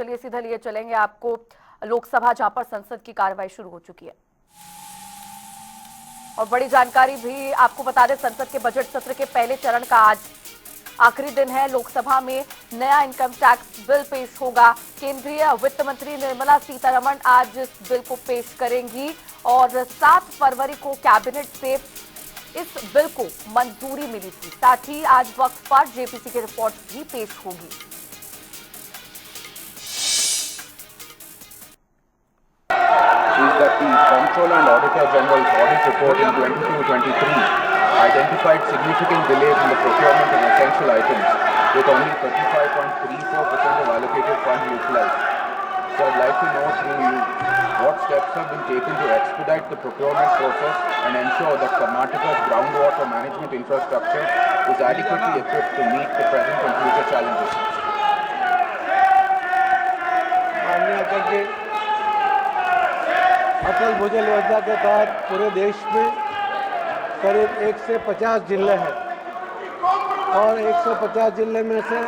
चलिए सीधा लिए चलेंगे आपको लोकसभा, जहां पर संसद की कार्रवाई शुरू हो चुकी है। और बड़ी जानकारी भी आपको बता दें, संसद के बजट सत्र के पहले चरण का आज आखिरी दिन है। लोकसभा में नया इनकम टैक्स बिल पेश होगा। केंद्रीय वित्त मंत्री निर्मला सीतारमण आज इस बिल को पेश करेंगी और 7 फरवरी को कैबिनेट से इस बिल को मंजूरी मिली थी। साथ ही आज वक्त पर जेपीसी की रिपोर्ट भी पेश होगी। That the Comptroller and Auditor General's audit report in 22-23 identified significant delays in the procurement of essential items, with only 35.34% of allocated funds utilized. So I'd like to know through you what steps have been taken to expedite the procurement process and ensure that Karnataka's groundwater management infrastructure is adequately equipped to meet the present and future challenges. अटल भूजल योजना के तहत पूरे देश में करीब 150 जिले हैं और 150 जिले में से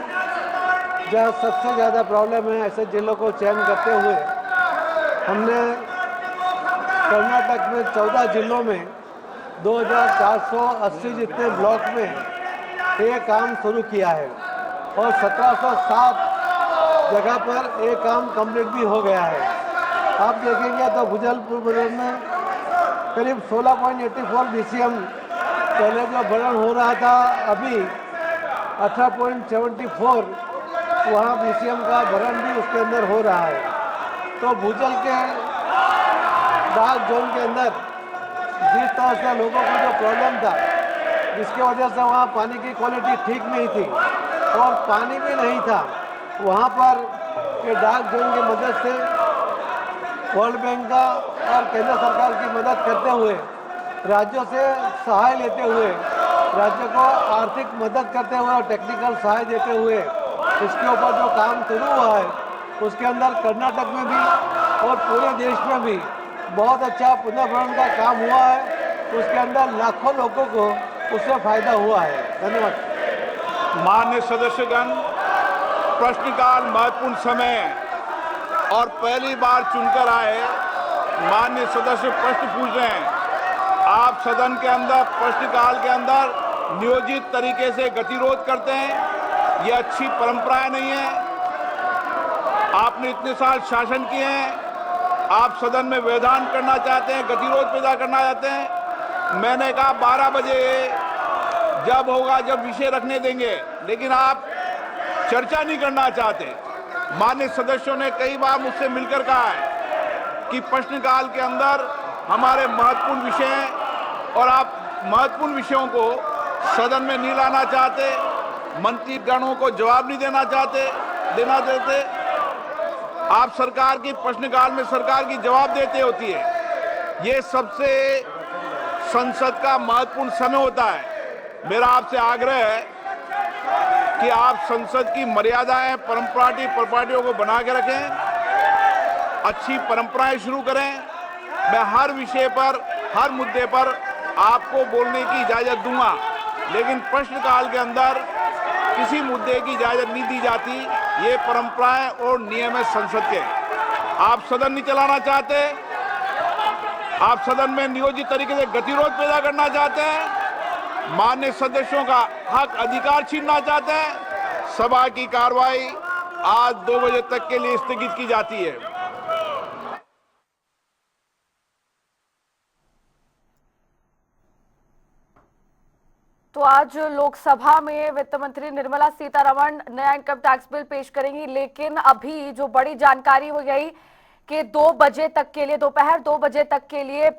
जहाँ सबसे ज़्यादा प्रॉब्लम है, ऐसे जिलों को चयन करते हुए हमने कर्नाटक में 14 जिलों में 2480 जितने ब्लॉक में ये काम शुरू किया है और 1707 जगह पर ये काम कंप्लीट भी हो गया है। आप देखेंगे तो भूजलपुर बजट में करीब 16.84 BCM पहले जो भरण हो रहा था, अभी 18.74 वहाँ BCM का भरण भी उसके अंदर हो रहा है। तो भूजल के डार्क जोन के अंदर जिस तरह से लोगों को जो प्रॉब्लम था, जिसकी वजह से वहाँ पानी की क्वालिटी ठीक नहीं थी और पानी भी नहीं था, वहाँ पर ये डार्क जोन की मदद से वर्ल्ड बैंक का और केंद्र सरकार की मदद करते हुए, राज्यों से सहाय लेते हुए, राज्य को आर्थिक मदद करते हुए और टेक्निकल सहाय देते हुए इसके ऊपर जो काम शुरू हुआ है, उसके अंदर कर्नाटक में भी और पूरे देश में भी बहुत अच्छा पुनर्भरण का काम हुआ है। उसके अंदर लाखों लोगों को उससे फायदा हुआ है। धन्यवाद। माननीय सदस्यगण, प्रश्नकाल महत्वपूर्ण समय और पहली बार चुनकर आए माननीय सदस्य प्रश्न पूछ रहे हैं। आप सदन के अंदर प्रश्नकाल के अंदर नियोजित तरीके से गतिरोध करते हैं, ये अच्छी परंपराएं नहीं है। आपने इतने साल शासन किए हैं, आप सदन में व्यवधान करना चाहते हैं, गतिरोध पैदा करना चाहते हैं। मैंने कहा 12 बजे जब होगा, जब विषय रखने देंगे, लेकिन आप चर्चा नहीं करना चाहते। माननीय सदस्यों ने कई बार मुझसे मिलकर कहा है कि प्रश्नकाल के अंदर हमारे महत्वपूर्ण विषय हैं और आप महत्वपूर्ण विषयों को सदन में नहीं लाना चाहते, मंत्रीगणों को जवाब नहीं देना देते। आप सरकार की प्रश्नकाल में सरकार की जवाब देते होती है। ये सबसे संसद का महत्वपूर्ण समय होता है। मेरा आपसे आग्रह है कि आप संसद की मर्यादाएं, परंपराओं को बना के रखें, अच्छी परंपराएं शुरू करें। मैं हर विषय पर, हर मुद्दे पर आपको बोलने की इजाजत दूंगा, लेकिन प्रश्नकाल के अंदर किसी मुद्दे की इजाजत नहीं दी जाती। ये परंपराएं और नियम है संसद के। आप सदन नहीं चलाना चाहते, आप सदन में नियोजित तरीके से गतिरोध पैदा करना चाहते हैं, माननीय सदस्यों का हक अधिकार छीनना चाहते हैं। सभा की कार्रवाई आज 2 बजे तक के लिए स्थगित की जाती है। तो आज लोकसभा में वित्त मंत्री निर्मला सीतारमण नया इनकम टैक्स बिल पेश करेंगी, लेकिन अभी जो बड़ी जानकारी हो गई कि 2 बजे तक के लिए, दोपहर 2 बजे तक के लिए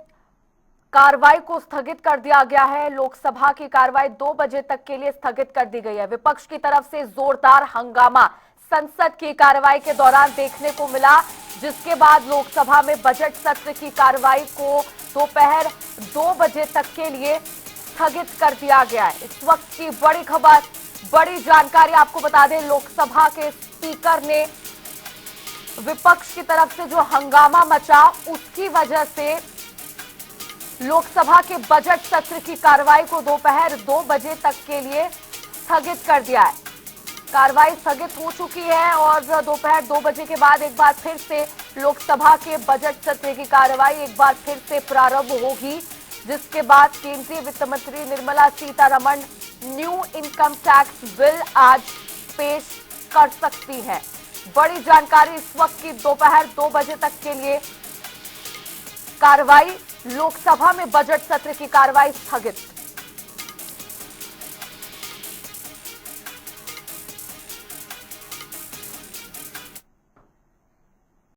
कार्रवाई को स्थगित कर दिया गया है। लोकसभा की कार्रवाई 2 बजे तक के लिए स्थगित कर दी गई है। विपक्ष की तरफ से जोरदार हंगामा संसद की कार्रवाई के दौरान देखने को मिला, जिसके बाद लोकसभा में बजट सत्र की कार्रवाई को दोपहर 2 बजे तक के लिए स्थगित कर दिया गया है। इस वक्त की बड़ी खबर, बड़ी जानकारी आपको बता दें, लोकसभा के स्पीकर ने विपक्ष की तरफ से जो हंगामा मचा, उसकी वजह से लोकसभा के बजट सत्र की कार्रवाई को दोपहर 2 बजे तक के लिए स्थगित कर दिया है। कार्रवाई स्थगित हो चुकी है और दोपहर 2 बजे के बाद एक बार फिर से लोकसभा के बजट सत्र की कार्रवाई एक बार फिर से प्रारंभ होगी, जिसके बाद केंद्रीय वित्त मंत्री Nirmala Sitharaman new income tax bill आज पेश कर सकती है। बड़ी जानकारी इस वक्त की दोपहर 2 बजे तक के लिए कार्रवाई, लोकसभा में बजट सत्र की कार्रवाई स्थगित।